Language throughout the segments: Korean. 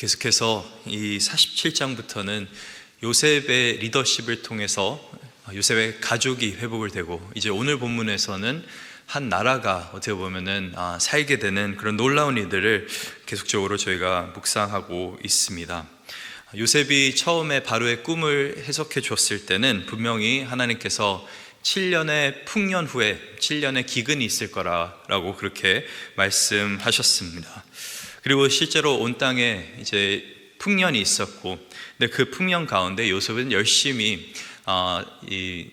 계속해서 이 47장부터는 요셉의 리더십을 통해서 요셉의 가족이 회복을 되고, 이제 오늘 본문에서는 한 나라가 어떻게 보면은 살게 되는 그런 놀라운 일들을 계속적으로 저희가 묵상하고 있습니다. 요셉이 처음에 바로의 꿈을 해석해 줬을 때는 분명히 하나님께서 7년의 풍년 후에 7년의 기근이 있을 거라고 그렇게 말씀하셨습니다. 그리고 실제로 온 땅에 이제 풍년이 있었고, 근데 그 풍년 가운데 요셉은 열심히 이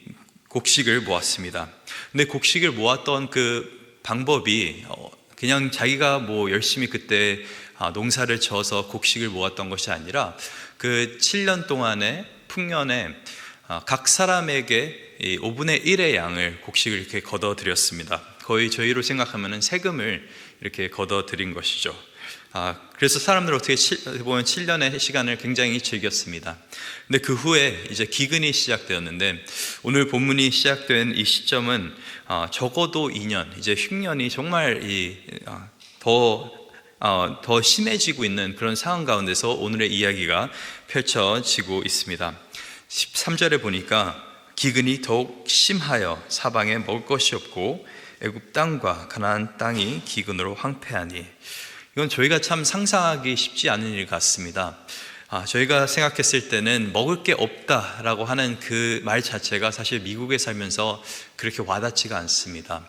곡식을 모았습니다. 근데 곡식을 모았던 그 방법이 그냥 자기가 뭐 열심히 그때 농사를 져서 곡식을 모았던 것이 아니라 그 7년 동안의 풍년에 각 사람에게 5분의 1의 양을 곡식을 이렇게 걷어들였습니다. 거의 저희로 생각하면 세금을 이렇게 걷어들인 것이죠. 그래서 사람들 어떻게 보면 7년의 시간을 굉장히 즐겼습니다. 근데 그 후에 이제 기근이 시작되었는데, 오늘 본문이 시작된 이 시점은 적어도 2년, 이제 흉년이 정말 더 심해지고 있는 그런 상황 가운데서 오늘의 이야기가 펼쳐지고 있습니다. 13절에 보니까 기근이 더욱 심하여 사방에 먹을 것이 없고 애굽 땅과 가나안 땅이 기근으로 황폐하니, 이건 저희가 참 상상하기 쉽지 않은 일 같습니다. 저희가 생각했을 때는 먹을 게 없다라고 하는 그 말 자체가 사실 미국에 살면서 그렇게 와닿지가 않습니다.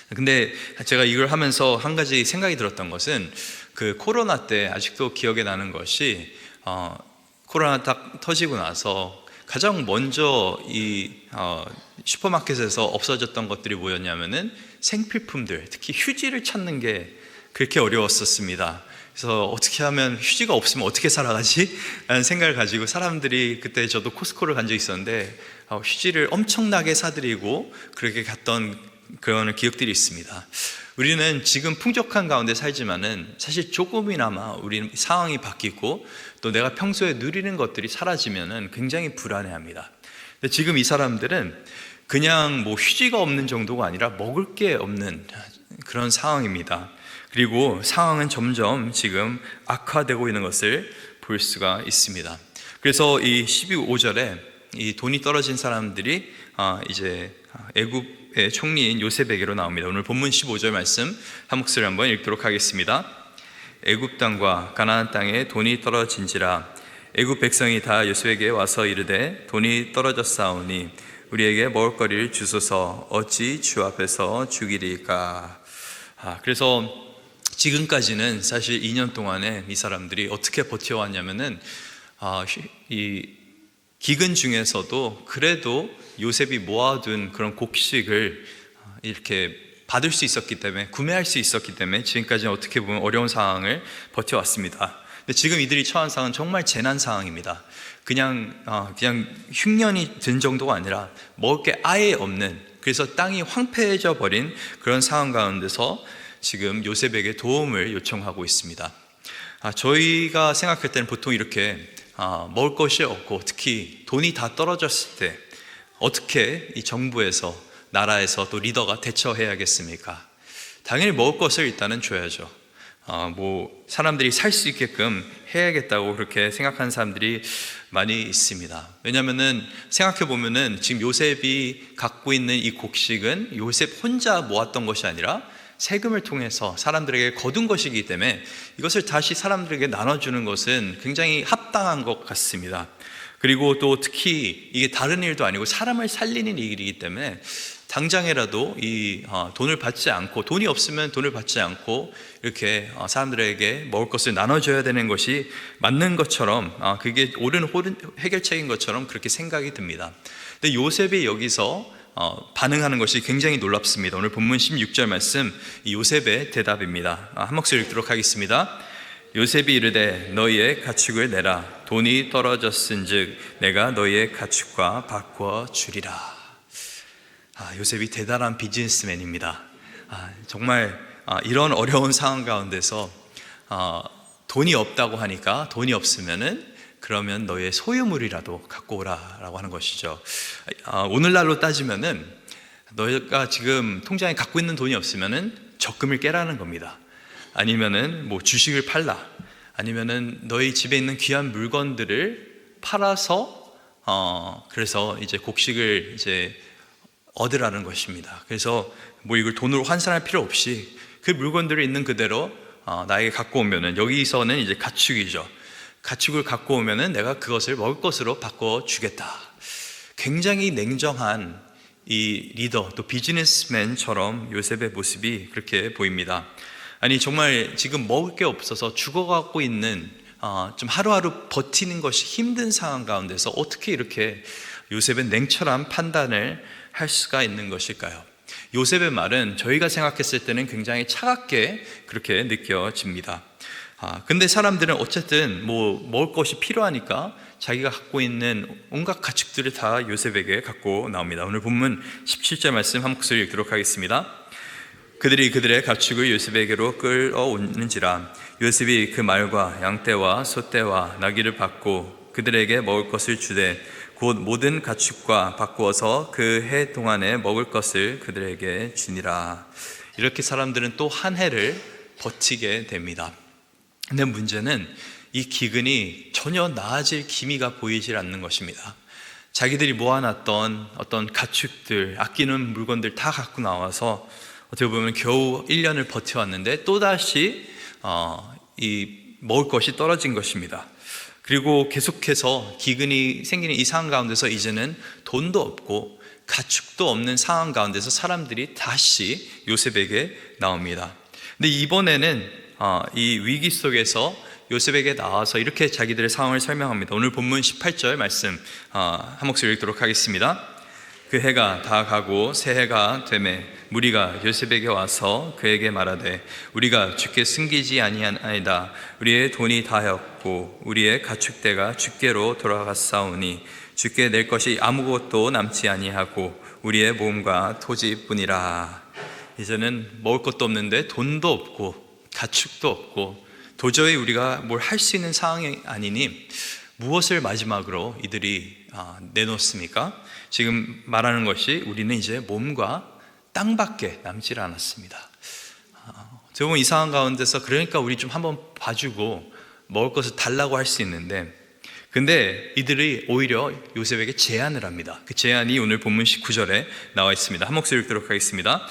근데 제가 이걸 하면서 한 가지 생각이 들었던 것은, 그 코로나 때 아직도 기억에 나는 것이, 코로나 딱 터지고 나서 가장 먼저 이 슈퍼마켓에서 없어졌던 것들이 뭐였냐면은 생필품들, 특히 휴지를 찾는 게 그렇게 어려웠었습니다. 그래서 어떻게 하면 휴지가 없으면 어떻게 살아가지? 라는 생각을 가지고 사람들이, 그때 저도 코스코를 간 적이 있었는데 휴지를 엄청나게 사들이고 그렇게 갔던 그런 기억들이 있습니다. 우리는 지금 풍족한 가운데 살지만은 사실 조금이나마 우리 상황이 바뀌고 또 내가 평소에 누리는 것들이 사라지면은 굉장히 불안해합니다. 근데 지금 이 사람들은 그냥 뭐 휴지가 없는 정도가 아니라 먹을 게 없는 그런 상황입니다. 그리고 상황은 점점 지금 악화되고 있는 것을 볼 수가 있습니다. 그래서 이 12~5절에 이 돈이 떨어진 사람들이 이제 애굽의 총리인 요셉에게로 나옵니다. 오늘 본문 15절 말씀 한 목소리 한번 읽도록 하겠습니다. 애굽 땅과 가나안 땅에 돈이 떨어진지라 애굽 백성이 다 요셉에게 와서 이르되 돈이 떨어졌사오니 우리에게 먹을 거리를 주소서 어찌 주 앞에서 죽이리까. 그래서 지금까지는 사실 2년 동안에 이 사람들이 어떻게 버텨왔냐면은 이 기근 중에서도 그래도 요셉이 모아둔 그런 곡식을 이렇게 받을 수 있었기 때문에, 구매할 수 있었기 때문에 지금까지는 어떻게 보면 어려운 상황을 버텨왔습니다. 근데 지금 이들이 처한 상황은 정말 재난 상황입니다. 그냥 흉년이 든 정도가 아니라 먹을 게 아예 없는, 그래서 땅이 황폐해져 버린 그런 상황 가운데서 지금 요셉에게 도움을 요청하고 있습니다. 저희가 생각할 때는 보통 이렇게 먹을 것이 없고 특히 돈이 다 떨어졌을 때 어떻게 이 정부에서, 나라에서 또 리더가 대처해야겠습니까? 당연히 먹을 것을 일단은 줘야죠. 뭐 사람들이 살 수 있게끔 해야겠다고 그렇게 생각하는 사람들이 많이 있습니다. 왜냐하면은 생각해 보면은 지금 요셉이 갖고 있는 이 곡식은 요셉 혼자 모았던 것이 아니라 세금을 통해서 사람들에게 거둔 것이기 때문에 이것을 다시 사람들에게 나눠주는 것은 굉장히 합당한 것 같습니다. 그리고 또 특히 이게 다른 일도 아니고 사람을 살리는 일이기 때문에 당장이라도 이 돈을 받지 않고, 돈이 없으면 돈을 받지 않고 이렇게 사람들에게 먹을 것을 나눠줘야 되는 것이 맞는 것처럼, 그게 옳은 해결책인 것처럼 그렇게 생각이 듭니다. 근데 요셉이 여기서 반응하는 것이 굉장히 놀랍습니다. 오늘 본문 16절 말씀, 이 요셉의 대답입니다. 한 목소리 읽도록 하겠습니다. 요셉이 이르되 너희의 가축을 내라. 돈이 떨어졌은즉 내가 너희의 가축과 바꾸어 주리라. 요셉이 대단한 비즈니스맨입니다. 정말 이런 어려운 상황 가운데서 돈이 없다고 하니까, 돈이 없으면은 그러면 너의 소유물이라도 갖고 오라 라고 하는 것이죠. 오늘날로 따지면은 너희가 지금 통장에 갖고 있는 돈이 없으면은 적금을 깨라는 겁니다. 아니면은 뭐 주식을 팔라, 아니면은 너희 집에 있는 귀한 물건들을 팔아서 그래서 이제 곡식을 이제 얻으라는 것입니다. 그래서 뭐 이걸 돈으로 환산할 필요 없이 그 물건들이 있는 그대로 나에게 갖고 오면은, 여기서는 이제 가축이죠. 가축을 갖고 오면은 내가 그것을 먹을 것으로 바꿔 주겠다. 굉장히 냉정한 이 리더, 또 비즈니스맨처럼 요셉의 모습이 그렇게 보입니다. 아니 정말 지금 먹을 게 없어서 죽어가고 있는, 좀 하루하루 버티는 것이 힘든 상황 가운데서 어떻게 이렇게 요셉은 냉철한 판단을 할 수가 있는 것일까요? 요셉의 말은 저희가 생각했을 때는 굉장히 차갑게 그렇게 느껴집니다. 근데 사람들은 어쨌든 뭐 먹을 것이 필요하니까 자기가 갖고 있는 온갖 가축들을 다 요셉에게 갖고 나옵니다. 오늘 본문 17절 말씀 한 목소리 읽도록 하겠습니다. 그들이 그들의 가축을 요셉에게로 끌어오는지라 요셉이 그 말과 양떼와 소떼와 나귀를 받고 그들에게 먹을 것을 주되 곧 모든 가축과 바꾸어서 그 해 동안에 먹을 것을 그들에게 주니라. 이렇게 사람들은 또 한 해를 버티게 됩니다. 근데 문제는 이 기근이 전혀 나아질 기미가 보이질 않는 것입니다. 자기들이 모아놨던 어떤 가축들, 아끼는 물건들 다 갖고 나와서 어떻게 보면 겨우 1년을 버텨왔는데 또다시 이 먹을 것이 떨어진 것입니다. 그리고 계속해서 기근이 생기는 이 상황 가운데서 이제는 돈도 없고 가축도 없는 상황 가운데서 사람들이 다시 요셉에게 나옵니다. 근데 이번에는 이 위기 속에서 요셉에게 나와서 이렇게 자기들의 상황을 설명합니다. 오늘 본문 18절 말씀 한 목소리 읽도록 하겠습니다. 그 해가 다 가고 새 해가 되매 무리가 요셉에게 와서 그에게 말하되 우리가 주께 숨기지 아니하나이다. 우리의 돈이 다하였고 우리의 가축대가 주께로 돌아갔사오니 주께 낼 것이 아무것도 남지 아니하고 우리의 몸과 토지뿐이라. 이제는 먹을 것도 없는데 돈도 없고 가축도 없고 도저히 우리가 뭘 할 수 있는 상황이 아니니 무엇을 마지막으로 이들이 내놓습니까? 지금 말하는 것이 우리는 이제 몸과 땅밖에 남질 않았습니다. 저번 이 상황 가운데서 그러니까 우리 좀 한번 봐주고 먹을 것을 달라고 할 수 있는데, 근데 이들이 오히려 요셉에게 제안을 합니다. 그 제안이 오늘 본문 19절에 나와 있습니다. 한 목소리 읽도록 하겠습니다.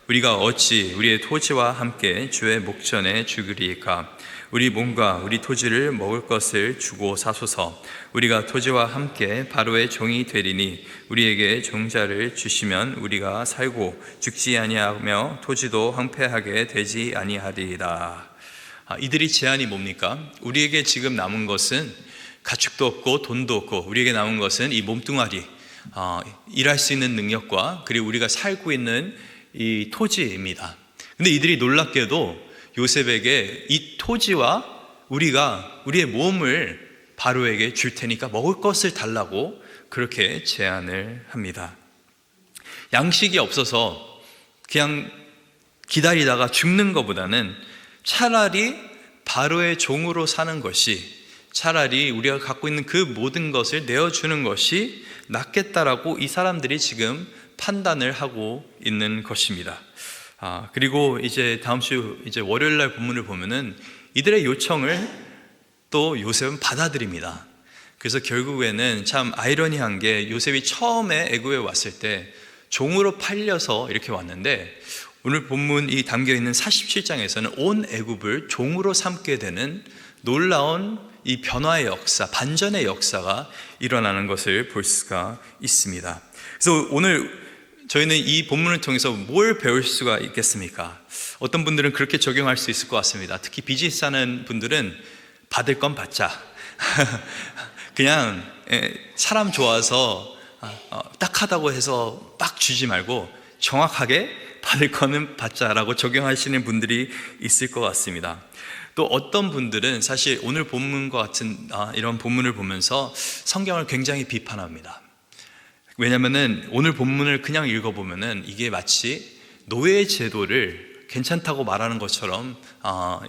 우리가 어찌 우리의 토지와 함께 주의 목전에 죽으리이까? 우리 몸과 우리 토지를 먹을 것을 주고 사소서. 우리가 토지와 함께 바로의 종이 되리니 우리에게 종자를 주시면 우리가 살고 죽지 아니하며 토지도 황폐하게 되지 아니하리이다. 이들이 제안이 뭡니까? 우리에게 지금 남은 것은 가축도 없고 돈도 없고 우리에게 남은 것은 이 몸뚱아리, 일할 수 있는 능력과 그리고 우리가 살고 있는 이 토지입니다. 근데 이들이 놀랍게도 요셉에게 이 토지와 우리의 몸을 바로에게 줄 테니까 먹을 것을 달라고 그렇게 제안을 합니다. 양식이 없어서 그냥 기다리다가 죽는 것보다는 차라리 바로의 종으로 사는 것이, 차라리 우리가 갖고 있는 그 모든 것을 내어주는 것이 낫겠다라고 이 사람들이 지금 판단을 하고 있는 것입니다. 그리고 이제 다음 주 이제 월요일 날 본문을 보면은 이들의 요청을 또 요셉은 받아들입니다. 그래서 결국에는 참 아이러니한 게 요셉이 처음에 애굽에 왔을 때 종으로 팔려서 이렇게 왔는데 오늘 본문 이 담겨 있는 47장에서는 온 애굽을 종으로 삼게 되는 놀라운 이 변화의 역사, 반전의 역사가 일어나는 것을 볼 수가 있습니다. 그래서 오늘 저희는 이 본문을 통해서 뭘 배울 수가 있겠습니까? 어떤 분들은 그렇게 적용할 수 있을 것 같습니다. 특히 비즈니스 하는 분들은 받을 건 받자. 그냥 사람 좋아서 딱하다고 해서 막 주지 말고 정확하게 받을 거는 받자라고 적용하시는 분들이 있을 것 같습니다. 또 어떤 분들은 사실 오늘 본문과 같은 이런 본문을 보면서 성경을 굉장히 비판합니다. 왜냐면은 오늘 본문을 그냥 읽어보면은 이게 마치 노예 제도를 괜찮다고 말하는 것처럼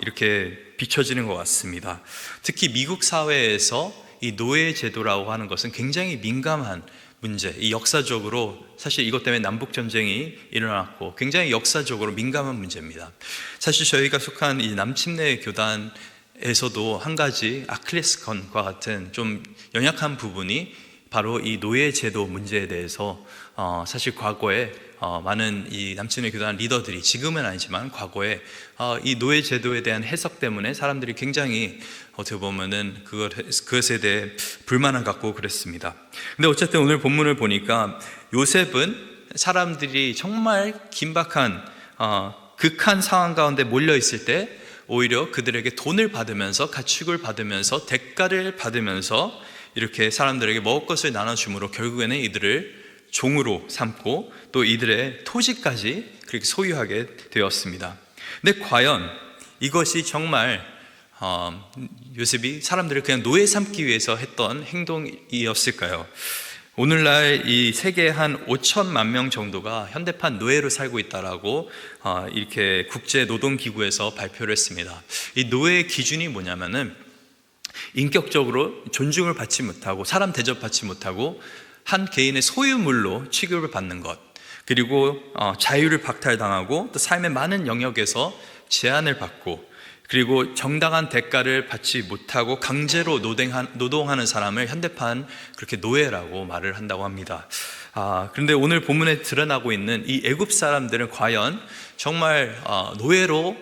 이렇게 비춰지는 것 같습니다. 특히 미국 사회에서 이 노예 제도라고 하는 것은 굉장히 민감한 문제, 이 역사적으로 사실 이것 때문에 남북 전쟁이 일어났고 굉장히 역사적으로 민감한 문제입니다. 사실 저희가 속한 이 남침내 교단에 에서도 한 가지 아킬레스건과 같은 좀 연약한 부분이 바로 이 노예제도 문제에 대해서 사실 과거에 많은 이 남친을 교단한 리더들이, 지금은 아니지만 과거에 이 노예제도에 대한 해석 때문에 사람들이 굉장히 어떻게 보면은 그것에 대해 불만을 갖고 그랬습니다. 근데 어쨌든 오늘 본문을 보니까 요셉은 사람들이 정말 긴박한 극한 상황 가운데 몰려 있을 때 오히려 그들에게 돈을 받으면서, 가축을 받으면서, 대가를 받으면서 이렇게 사람들에게 먹을 것을 나눠줌으로 결국에는 이들을 종으로 삼고 또 이들의 토지까지 그렇게 소유하게 되었습니다. 근데 과연 이것이 정말 요셉이 사람들을 그냥 노예 삼기 위해서 했던 행동이었을까요? 오늘날 이 세계 한 5천만 명 정도가 현대판 노예로 살고 있다라고 이렇게 국제노동기구에서 발표를 했습니다. 이 노예의 기준이 뭐냐면은 인격적으로 존중을 받지 못하고 사람 대접받지 못하고 한 개인의 소유물로 취급을 받는 것, 그리고 자유를 박탈당하고 또 삶의 많은 영역에서 제한을 받고, 그리고 정당한 대가를 받지 못하고 강제로 노동하는 사람을 현대판 그렇게 노예라고 말을 한다고 합니다. 그런데 오늘 본문에 드러나고 있는 이 애굽 사람들은 과연 정말 노예로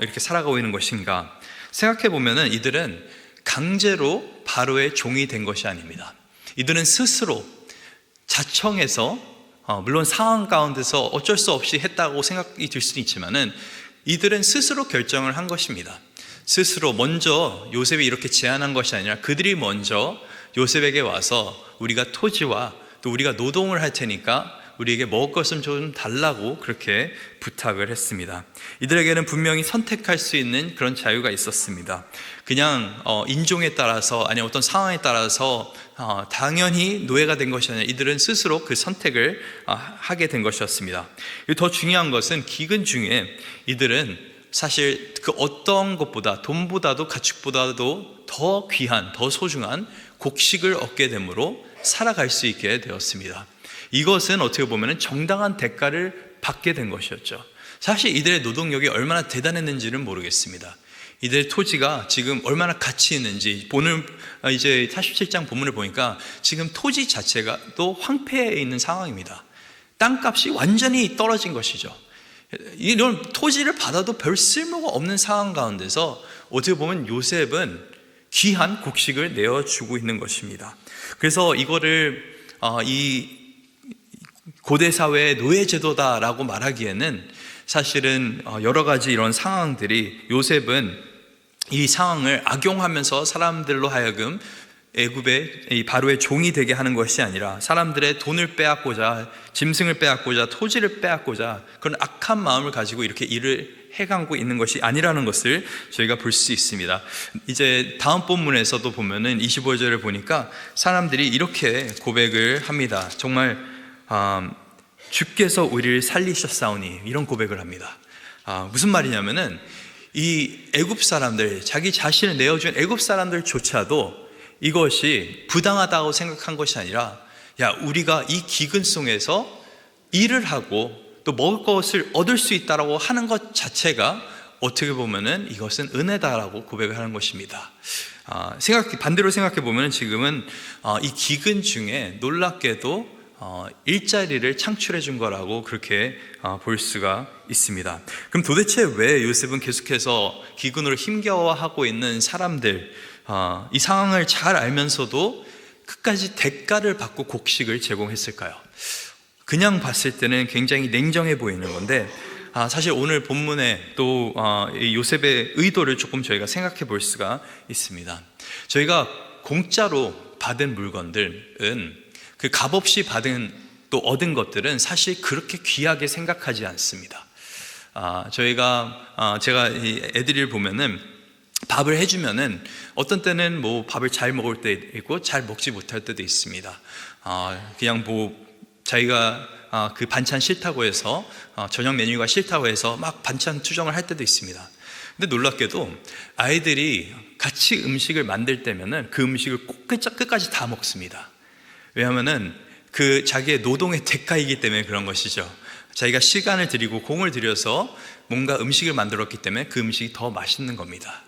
이렇게 살아가고 있는 것인가? 생각해 보면은 이들은 강제로 바로의 종이 된 것이 아닙니다. 이들은 스스로 자청해서 물론 상황 가운데서 어쩔 수 없이 했다고 생각이 들 수는 있지만은 이들은 스스로 결정을 한 것입니다. 스스로 먼저 요셉이 이렇게 제안한 것이 아니라 그들이 먼저 요셉에게 와서 우리가 토지와 또 우리가 노동을 할 테니까 우리에게 먹을 것을 좀 달라고 그렇게 부탁을 했습니다. 이들에게는 분명히 선택할 수 있는 그런 자유가 있었습니다. 그냥 인종에 따라서, 아니 어떤 상황에 따라서 당연히 노예가 된 것이 아니라 이들은 스스로 그 선택을 하게 된 것이었습니다. 더 중요한 것은 기근 중에 이들은 사실 그 어떤 것보다, 돈보다도 가축보다도 더 귀한, 더 소중한 곡식을 얻게 되므로 살아갈 수 있게 되었습니다. 이것은 어떻게 보면 정당한 대가를 받게 된 것이었죠. 사실 이들의 노동력이 얼마나 대단했는지는 모르겠습니다. 이들의 토지가 지금 얼마나 가치 있는지, 오늘 이제 47장 본문을 보니까 지금 토지 자체가 또 황폐해 있는 상황입니다. 땅값이 완전히 떨어진 것이죠. 이런 토지를 받아도 별 쓸모가 없는 상황 가운데서 어떻게 보면 요셉은 귀한 곡식을 내어주고 있는 것입니다. 그래서 이거를 이 고대 사회의 노예제도다라고 말하기에는 사실은 여러 가지 이런 상황들이, 요셉은 이 상황을 악용하면서 사람들로 하여금 애굽의 이 바로의 종이 되게 하는 것이 아니라 사람들의 돈을 빼앗고자, 짐승을 빼앗고자, 토지를 빼앗고자 그런 악한 마음을 가지고 이렇게 일을 해가고 있는 것이 아니라는 것을 저희가 볼 수 있습니다. 이제 다음 본문에서도 보면은 25절을 보니까 사람들이 이렇게 고백을 합니다. 정말 주께서 우리를 살리셨사오니, 이런 고백을 합니다. 무슨 말이냐면은 이 애굽 사람들, 자기 자신을 내어준 애굽 사람들조차도 이것이 부당하다고 생각한 것이 아니라, 야, 우리가 이 기근 속에서 일을 하고 또 먹을 것을 얻을 수 있다라고 하는 것 자체가 어떻게 보면은 이것은 은혜다라고 고백을 하는 것입니다. 반대로 생각해 보면 지금은 이 기근 중에 놀랍게도 일자리를 창출해 준 거라고 그렇게 볼 수가 있습니다. 그럼 도대체 왜 요셉은 계속해서 기근으로 힘겨워하고 있는 사람들, 이 상황을 잘 알면서도 끝까지 대가를 받고 곡식을 제공했을까요? 그냥 봤을 때는 굉장히 냉정해 보이는 건데, 사실 오늘 본문에 또 요셉의 의도를 조금 저희가 생각해 볼 수가 있습니다. 저희가 공짜로 받은 물건들은, 그 값없이 또 얻은 것들은 사실 그렇게 귀하게 생각하지 않습니다. 제가 이 애들을 보면은 밥을 해주면은 어떤 때는 뭐 밥을 잘 먹을 때 있고 잘 먹지 못할 때도 있습니다. 그냥 자기가 그 반찬 싫다고 해서 저녁 메뉴가 싫다고 해서 막 반찬 투정을 할 때도 있습니다. 근데 놀랍게도 아이들이 같이 음식을 만들 때면은 그 음식을 꼭 끝까지 다 먹습니다. 왜냐하면은 그 자기의 노동의 대가이기 때문에 그런 것이죠. 자기가 시간을 들이고 공을 들여서 뭔가 음식을 만들었기 때문에 그 음식이 더 맛있는 겁니다.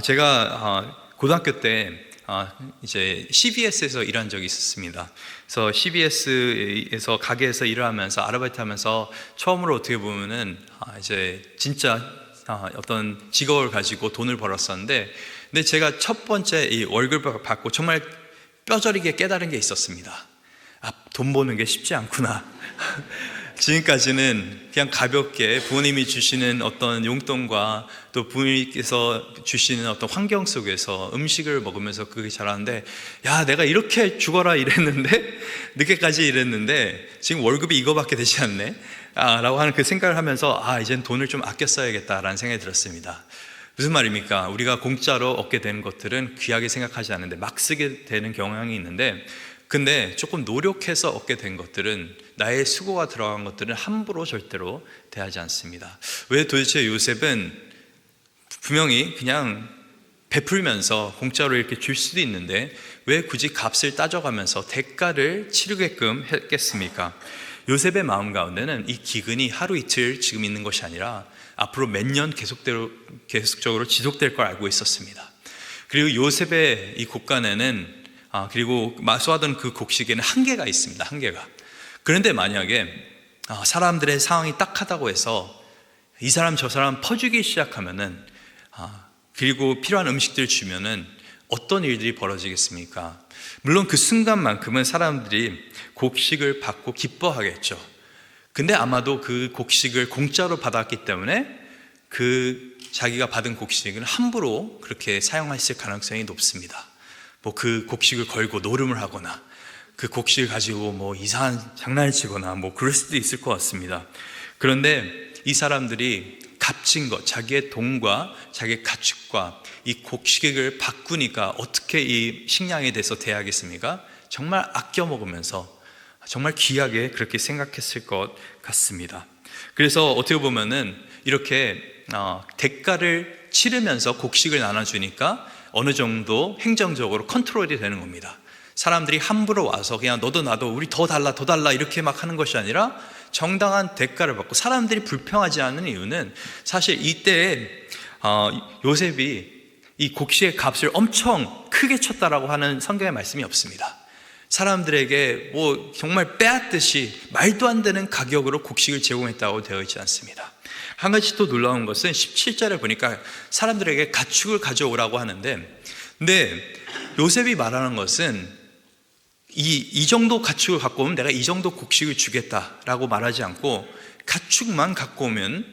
제가 고등학교 때 이제 CBS에서 일한 적이 있었습니다. 그래서 CBS에서 가게에서 일을 하면서 아르바이트 하면서 처음으로 어떻게 보면은 이제 진짜 어떤 직업을 가지고 돈을 벌었었는데, 근데 제가 첫 번째 이 월급을 받고 정말 뼈저리게 깨달은 게 있었습니다. 돈 버는 게 쉽지 않구나. 지금까지는 그냥 가볍게 부모님이 주시는 어떤 용돈과 또 부모님께서 주시는 어떤 환경 속에서 음식을 먹으면서 그게 자라는데, 야, 내가 이렇게 죽어라 이랬는데, 늦게까지 일했는데 지금 월급이 이거밖에 되지 않네 라고 하는 그 생각을 하면서 이젠 돈을 좀 아껴 써야겠다라는 생각이 들었습니다. 무슨 말입니까? 우리가 공짜로 얻게 되는 것들은 귀하게 생각하지 않는데 막 쓰게 되는 경향이 있는데, 근데 조금 노력해서 얻게 된 것들은, 나의 수고가 들어간 것들은 함부로 절대로 대하지 않습니다. 왜 도대체 요셉은 분명히 그냥 베풀면서 공짜로 이렇게 줄 수도 있는데 왜 굳이 값을 따져가면서 대가를 치르게끔 했겠습니까? 요셉의 마음 가운데는 이 기근이 하루 이틀 지금 있는 것이 아니라 앞으로 몇 년 계속적으로 지속될 걸 알고 있었습니다. 그리고 요셉의 이 곡간에는 그리고 마수하던 그 곡식에는 한계가 있습니다. 한계가. 그런데 만약에 사람들의 상황이 딱하다고 해서 이 사람 저 사람 퍼주기 시작하면은 그리고 필요한 음식들을 주면은 어떤 일들이 벌어지겠습니까? 물론 그 순간만큼은 사람들이 곡식을 받고 기뻐하겠죠. 근데 아마도 그 곡식을 공짜로 받았기 때문에 그 자기가 받은 곡식을 함부로 그렇게 사용했을 가능성이 높습니다. 그 곡식을 걸고 노름을 하거나 그 곡식을 가지고 이상한 장난을 치거나 그럴 수도 있을 것 같습니다. 그런데 이 사람들이 값진 것, 자기의 돈과 자기의 가축과 이 곡식을 바꾸니까 어떻게 이 식량에 대해서 대하겠습니까? 정말 아껴 먹으면서 정말 귀하게 그렇게 생각했을 것 같습니다. 그래서 어떻게 보면은 이렇게 대가를 치르면서 곡식을 나눠주니까 어느 정도 행정적으로 컨트롤이 되는 겁니다. 사람들이 함부로 와서 그냥 너도 나도 우리 더 달라 이렇게 막 하는 것이 아니라 정당한 대가를 받고, 사람들이 불평하지 않는 이유는 사실 이때에 요셉이 이 곡식의 값을 엄청 크게 쳤다라고 하는 성경의 말씀이 없습니다. 사람들에게 정말 빼앗듯이 말도 안 되는 가격으로 곡식을 제공했다고 되어 있지 않습니다. 한 가지 또 놀라운 것은 17절에 보니까 사람들에게 가축을 가져오라고 하는데, 근데 요셉이 말하는 것은 이 정도 가축을 갖고 오면 내가 이 정도 곡식을 주겠다라고 말하지 않고 가축만 갖고 오면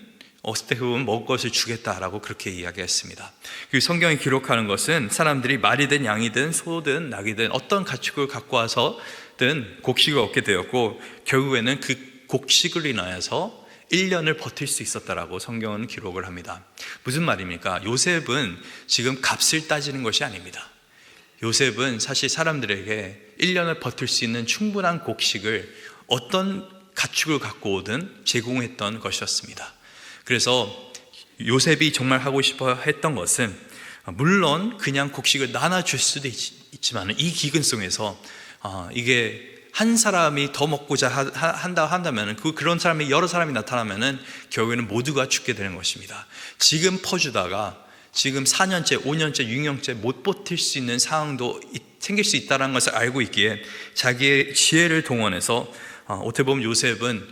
어떻게 보면 먹을 것을 주겠다라고 그렇게 이야기했습니다. 그리고 성경이 기록하는 것은 사람들이 말이든 양이든 소든 낙이든 어떤 가축을 갖고 와서든 곡식을 얻게 되었고, 결국에는 그 곡식을 인하여서 1년을 버틸 수 있었다라고 성경은 기록을 합니다. 무슨 말입니까? 요셉은 지금 값을 따지는 것이 아닙니다. 요셉은 사실 사람들에게 1년을 버틸 수 있는 충분한 곡식을 어떤 가축을 갖고 오든 제공했던 것이었습니다. 그래서 요셉이 정말 하고 싶어 했던 것은, 물론 그냥 곡식을 나눠줄 수도 있지만 이 기근 속에서 이게 한 사람이 더 먹고자 한다면 그런 사람이 여러 사람이 나타나면은 결국에는 모두가 죽게 되는 것입니다. 지금 퍼주다가 지금 4년째, 5년째, 6년째 못 버틸 수 있는 상황도 생길 수 있다는 것을 알고 있기에 자기의 지혜를 동원해서 어떻게 보면 요셉은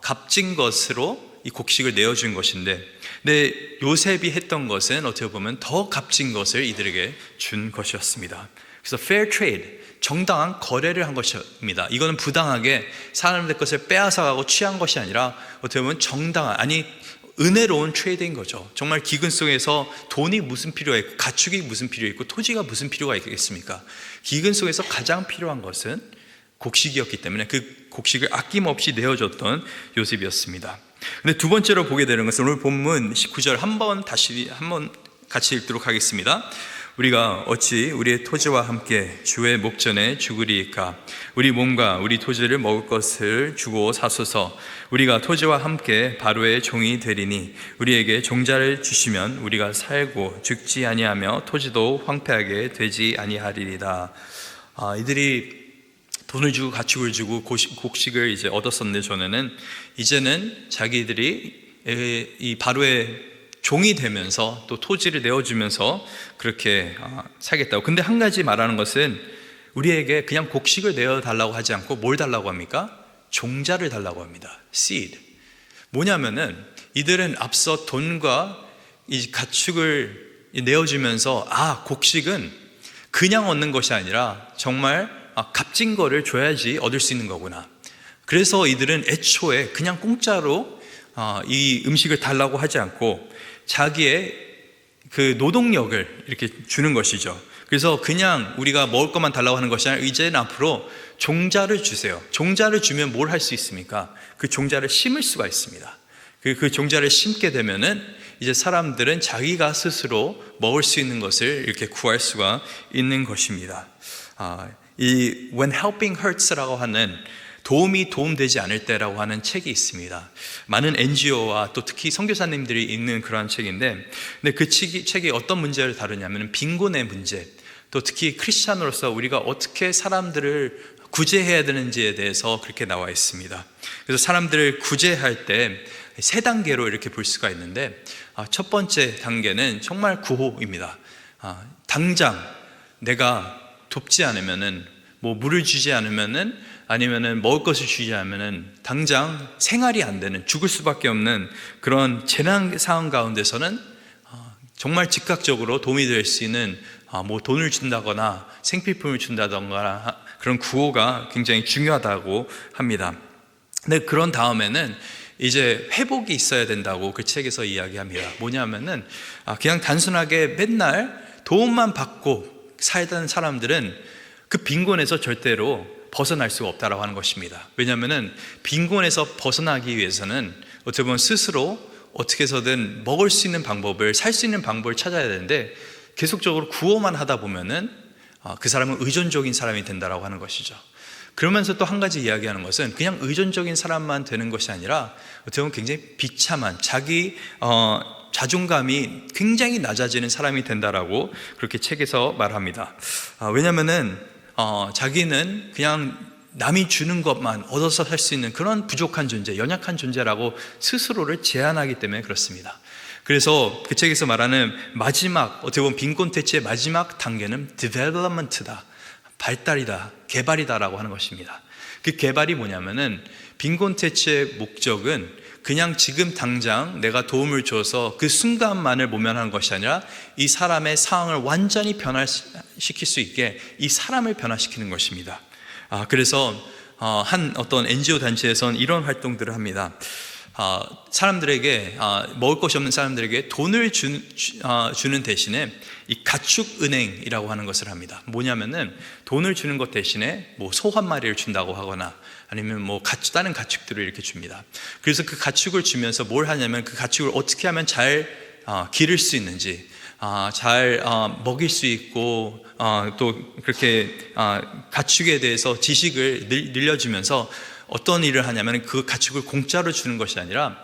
값진 것으로 이 곡식을 내어준 것인데, 근데 요셉이 했던 것은 어떻게 보면 더 값진 것을 이들에게 준 것이었습니다. 그래서 fair trade, 정당한 거래를 한 것입니다. 이거는 부당하게 사람들 것을 빼앗아가고 취한 것이 아니라 어떻게 보면 정당한, 은혜로운 트레이드인 거죠. 정말 기근 속에서 돈이 무슨 필요가 있고 가축이 무슨 필요가 있고 토지가 무슨 필요가 있겠습니까? 기근 속에서 가장 필요한 것은 곡식이었기 때문에 그 곡식을 아낌없이 내어줬던 요셉이었습니다. 근데 두 번째로 보게 되는 것은 오늘 본문 19절 한번 같이 읽도록 하겠습니다. 우리가 어찌 우리의 토지와 함께 주의 목전에 죽으리이까? 우리 몸과 우리 토지를 먹을 것을 주고 사소서. 우리가 토지와 함께 바로의 종이 되리니 우리에게 종자를 주시면 우리가 살고 죽지 아니하며 토지도 황폐하게 되지 아니하리이다. 이들이 돈을 주고 가축을 주고 곡식을 이제 얻었었는데 전에는 이제는 자기들이 이 바로의 종이 되면서 또 토지를 내어주면서 그렇게 살겠다고. 근데 한 가지 말하는 것은 우리에게 그냥 곡식을 내어달라고 하지 않고 뭘 달라고 합니까? 종자를 달라고 합니다. seed. 뭐냐면은 이들은 앞서 돈과 이 가축을 내어주면서 곡식은 그냥 얻는 것이 아니라 정말 값진 거를 줘야지 얻을 수 있는 거구나. 그래서 이들은 애초에 그냥 공짜로 이 음식을 달라고 하지 않고 자기의 그 노동력을 이렇게 주는 것이죠. 그래서 그냥 우리가 먹을 것만 달라고 하는 것이 아니라 이제는 앞으로 종자를 주세요. 종자를 주면 뭘 할 수 있습니까? 그 종자를 심을 수가 있습니다. 그 종자를 심게 되면은 이제 사람들은 자기가 스스로 먹을 수 있는 것을 이렇게 구할 수가 있는 것입니다. 이 When Helping Hurts라고 하는 도움되지 않을 때라고 하는 책이 있습니다. 많은 NGO와 또 특히 선교사님들이 읽는 그런 책인데, 근데 그 책이 어떤 문제를 다루냐면 빈곤의 문제, 또 특히 크리스찬으로서 우리가 어떻게 사람들을 구제해야 되는지에 대해서 그렇게 나와 있습니다. 그래서 사람들을 구제할 때 세 단계로 이렇게 볼 수가 있는데, 첫 번째 단계는 정말 구호입니다. 당장 내가 돕지 않으면은, 뭐 물을 주지 않으면은, 아니면은 먹을 것을 주지 않으면은 당장 생활이 안 되는, 죽을 수밖에 없는 그런 재난 상황 가운데서는 정말 즉각적으로 도움이 될 수 있는 뭐 돈을 준다거나 생필품을 준다거나 그런 구호가 굉장히 중요하다고 합니다. 근데 그런 다음에는 이제 회복이 있어야 된다고 그 책에서 이야기합니다. 뭐냐면은 그냥 단순하게 맨날 도움만 받고 살던 사람들은 그 빈곤에서 절대로 벗어날 수가 없다라고 하는 것입니다. 왜냐하면은 빈곤에서 벗어나기 위해서는 어떻게 보면 스스로 어떻게 해서든 먹을 수 있는 방법을, 살 수 있는 방법을 찾아야 되는데, 계속적으로 구호만 하다 보면은 그 사람은 의존적인 사람이 된다라고 하는 것이죠. 그러면서 또 한 가지 이야기하는 것은 그냥 의존적인 사람만 되는 것이 아니라 어떻게 보면 굉장히 비참한, 자기 자존감이 굉장히 낮아지는 사람이 된다라고 그렇게 책에서 말합니다. 왜냐하면은 자기는 그냥 남이 주는 것만 얻어서 살 수 있는 그런 부족한 존재, 연약한 존재라고 스스로를 제한하기 때문에 그렇습니다. 그래서 그 책에서 말하는 마지막, 어떻게 보면 빈곤 퇴치의 마지막 단계는 development다, 발달이다, 개발이다라고 하는 것입니다. 그 개발이 뭐냐면은 빈곤 퇴치의 목적은 그냥 지금 당장 내가 도움을 줘서 그 순간만을 모면하는 것이 아니라 이 사람의 상황을 완전히 변화시킬 수 있게 이 사람을 변화시키는 것입니다. 그래서 한 어떤 NGO 단체에서는 이런 활동들을 합니다. 사람들에게 먹을 것이 없는 사람들에게 돈을 주는 대신에 이 가축은행이라고 하는 것을 합니다. 뭐냐면은 돈을 주는 것 대신에 뭐 소 한 마리를 준다고 하거나 아니면 뭐 다른 가축들을 이렇게 줍니다. 그래서 그 가축을 주면서 뭘 하냐면 그 가축을 어떻게 하면 잘 기를 수 있는지, 잘 먹일 수 있고 또 그렇게 가축에 대해서 지식을 늘려주면서 어떤 일을 하냐면 그 가축을 공짜로 주는 것이 아니라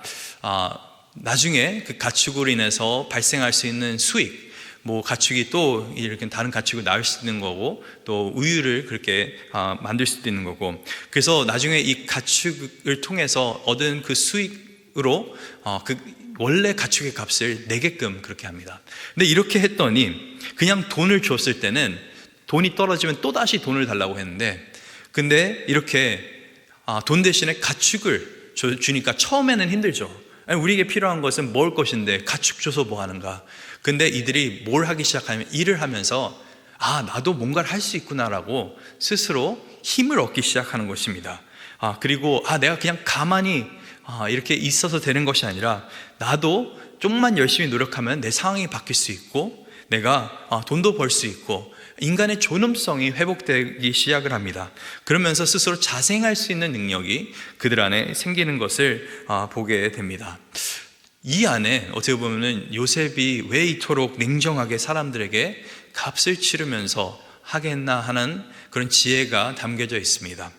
나중에 그 가축으로 인해서 발생할 수 있는 수익, 뭐 가축이 또 이렇게 다른 가축을 낳을 수 있는 거고 또 우유를 그렇게 만들 수도 있는 거고, 그래서 나중에 이 가축을 통해서 얻은 그 수익으로 그 원래 가축의 값을 내게끔 그렇게 합니다. 근데 이렇게 했더니 그냥 돈을 줬을 때는 돈이 떨어지면 또다시 돈을 달라고 했는데, 근데 이렇게 돈 대신에 가축을 주니까 처음에는 힘들죠. 아니, 우리에게 필요한 것은 먹을 것인데 가축 줘서 뭐 하는가. 근데 이들이 뭘 하기 시작하면 일을 하면서 나도 뭔가를 할 수 있구나라고 스스로 힘을 얻기 시작하는 것입니다. 그리고 내가 그냥 가만히 이렇게 있어서 되는 것이 아니라 나도 좀만 열심히 노력하면 내 상황이 바뀔 수 있고 내가 돈도 벌 수 있고 인간의 존엄성이 회복되기 시작을 합니다. 그러면서 스스로 자생할 수 있는 능력이 그들 안에 생기는 것을 보게 됩니다. 이 안에 어떻게 보면 요셉이 왜 이토록 냉정하게 사람들에게 값을 치르면서 하겠나 하는 그런 지혜가 담겨져 있습니다.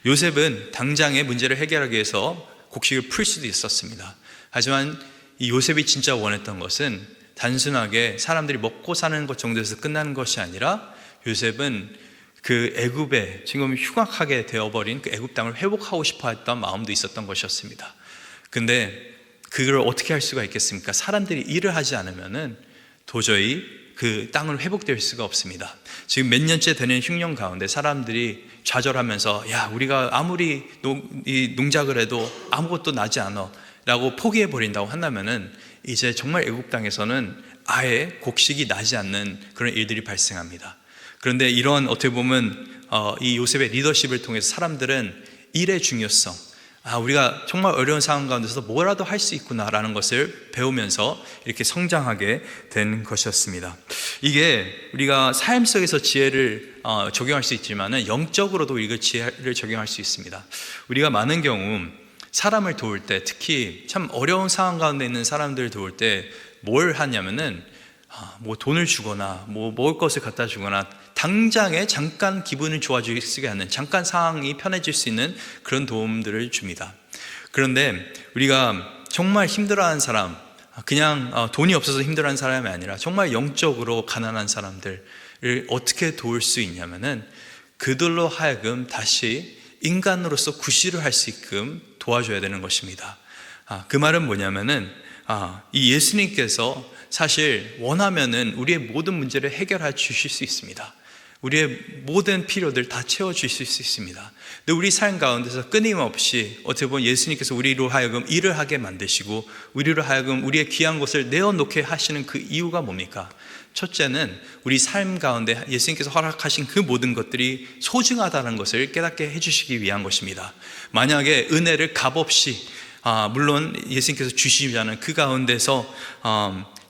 요셉은 당장의 문제를 해결하기 위해서 곡식을 풀 수도 있었습니다. 하지만 이 요셉이 진짜 원했던 것은 단순하게 사람들이 먹고 사는 것 정도에서 끝나는 것이 아니라 요셉은 그 애굽에 지금 흉악하게 되어버린 그 애굽 땅을 회복하고 싶어 했던 마음도 있었던 것이었습니다. 근데 그걸 어떻게 할 수가 있겠습니까? 사람들이 일을 하지 않으면은 도저히 그 땅을 회복될 수가 없습니다. 지금 몇 년째 되는 흉년 가운데 사람들이 좌절하면서 야, 우리가 아무리 이 농작을 해도 아무것도 나지 않아 라고 포기해 버린다고 한다면은 이제 정말 애굽 땅에서는 아예 곡식이 나지 않는 그런 일들이 발생합니다. 그런데 이런 어떻게 보면 이 요셉의 리더십을 통해서 사람들은 일의 중요성, 우리가 정말 어려운 상황 가운데서 뭐라도 할 수 있구나라는 것을 배우면서 이렇게 성장하게 된 것이었습니다. 이게 우리가 삶 속에서 지혜를 적용할 수 있지만은 영적으로도 이거 지혜를 적용할 수 있습니다. 우리가 많은 경우 사람을 도울 때, 특히 참 어려운 상황 가운데 있는 사람들을 도울 때 뭘 하냐면은 뭐 돈을 주거나 뭐 먹을 것을 갖다 주거나 당장에 잠깐 기분을 좋아지게 하는, 잠깐 상황이 편해질 수 있는 그런 도움들을 줍니다. 그런데 우리가 정말 힘들어하는 사람, 그냥 돈이 없어서 힘들어하는 사람이 아니라 정말 영적으로 가난한 사람들을 어떻게 도울 수 있냐면은 그들로 하여금 다시 인간으로서 구실을 할 수 있게끔 도와줘야 되는 것입니다. 그 말은 뭐냐면은 이 예수님께서 사실 원하면은 우리의 모든 문제를 해결해 주실 수 있습니다. 우리의 모든 필요들 다 채워주실 수 있습니다. 근데 우리 삶 가운데서 끊임없이 어떻게 보면 예수님께서 우리로 하여금 일을 하게 만드시고 우리로 하여금 우리의 귀한 것을 내어놓게 하시는 그 이유가 뭡니까? 첫째는 우리 삶 가운데 예수님께서 허락하신 그 모든 것들이 소중하다는 것을 깨닫게 해주시기 위한 것입니다. 만약에 은혜를 값없이 물론 예수님께서 주시자는 그 가운데서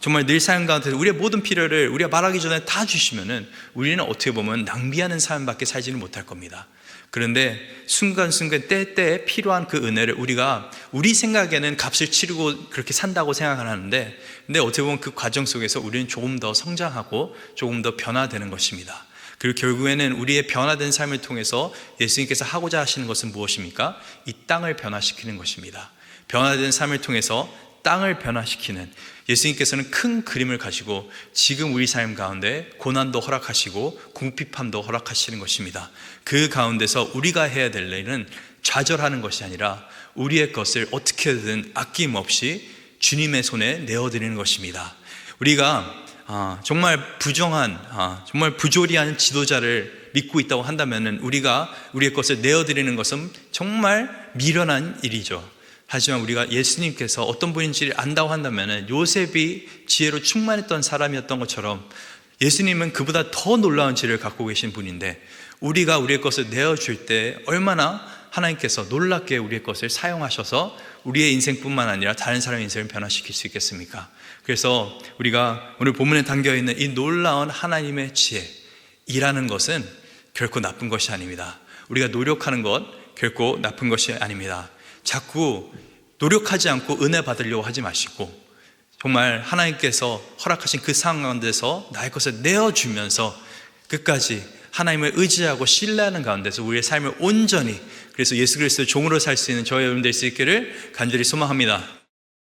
정말 늘 삶 가운데 우리의 모든 필요를 우리가 말하기 전에 다 주시면은 우리는 어떻게 보면 낭비하는 삶밖에 살지는 못할 겁니다. 그런데 순간순간 때때에 필요한 그 은혜를 우리가 우리 생각에는 값을 치르고 그렇게 산다고 생각을 하는데, 근데 어떻게 보면 그 과정 속에서 우리는 조금 더 성장하고 조금 더 변화되는 것입니다. 그리고 결국에는 우리의 변화된 삶을 통해서 예수님께서 하고자 하시는 것은 무엇입니까? 이 땅을 변화시키는 것입니다. 변화된 삶을 통해서 땅을 변화시키는, 예수님께서는 큰 그림을 가지고 지금 우리 삶 가운데 고난도 허락하시고 궁핍함도 허락하시는 것입니다. 그 가운데서 우리가 해야 될 일은 좌절하는 것이 아니라 우리의 것을 어떻게든 아낌없이 주님의 손에 내어드리는 것입니다. 우리가 정말 부정한, 정말 부조리한 지도자를 믿고 있다고 한다면 우리가 우리의 것을 내어드리는 것은 정말 미련한 일이죠. 하지만 우리가 예수님께서 어떤 분인지를 안다고 한다면 요셉이 지혜로 충만했던 사람이었던 것처럼 예수님은 그보다 더 놀라운 지혜를 갖고 계신 분인데 우리가 우리의 것을 내어줄 때 얼마나 하나님께서 놀랍게 우리의 것을 사용하셔서 우리의 인생뿐만 아니라 다른 사람의 인생을 변화시킬 수 있겠습니까? 그래서 우리가 오늘 본문에 담겨있는 이 놀라운 하나님의 지혜이라는 것은 결코 나쁜 것이 아닙니다. 우리가 노력하는 것 결코 나쁜 것이 아닙니다. 자꾸 노력하지 않고 은혜 받으려고 하지 마시고 정말 하나님께서 허락하신 그 상황 가운데서 나의 것을 내어주면서 끝까지 하나님을 의지하고 신뢰하는 가운데서 우리의 삶을 온전히, 그래서 예수 그리스도의 종으로 살 수 있는 저의 여러분 될 수 있기를 간절히 소망합니다.